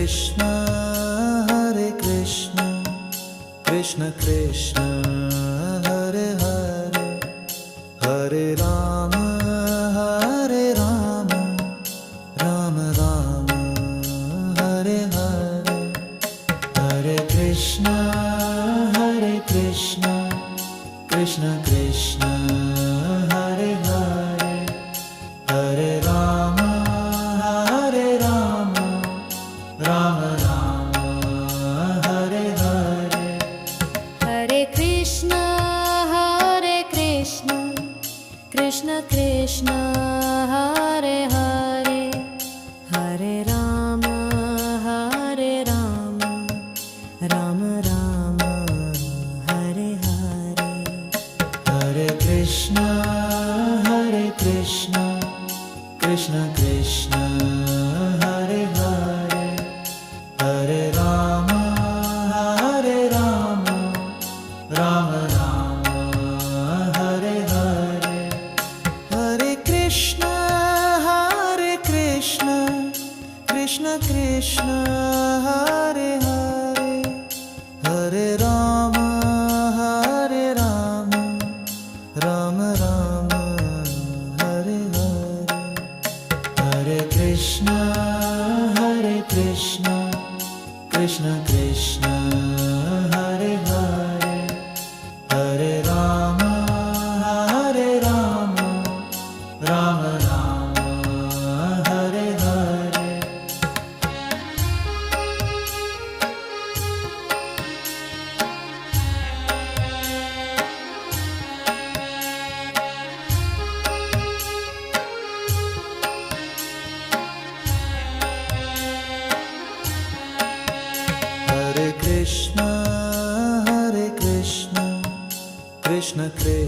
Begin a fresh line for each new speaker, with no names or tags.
Krishna, Hare Krishna, Krishna Krishna, Hare Hare, Hare Rama, Hare Rama, Rama Rama, Hare Hare, Hare Krishna, Hare Krishna, Krishna Krishna, Hare Hare, Hare Rama, Hare Rama, Rama Rama, Hare Hare.
Hare Krishna, Hare Krishna, Krishna Krishna, Hare Hare, Hare Rama, Hare Rama, Rama Rama, Hare Hare.
Hare Krishna, Hare Krishna, Krishna Krishna, Hare Hare, Hare Rama, Hare Rama, Rama Rama, Hare Hare. Hare Krishna, Hare Krishna, Krishna Krishna, Hare Hare, Hare Rama, Hare Rama, Rama Rama, Hare Hare. Hare Krishna, Hare Krishna, Krishna Krishna, Hare Hare, Hare Rama, Hare Rama, Rama Rama, Hare Hare. Hare Krishna, Hare Krishna, Krishna Krishna.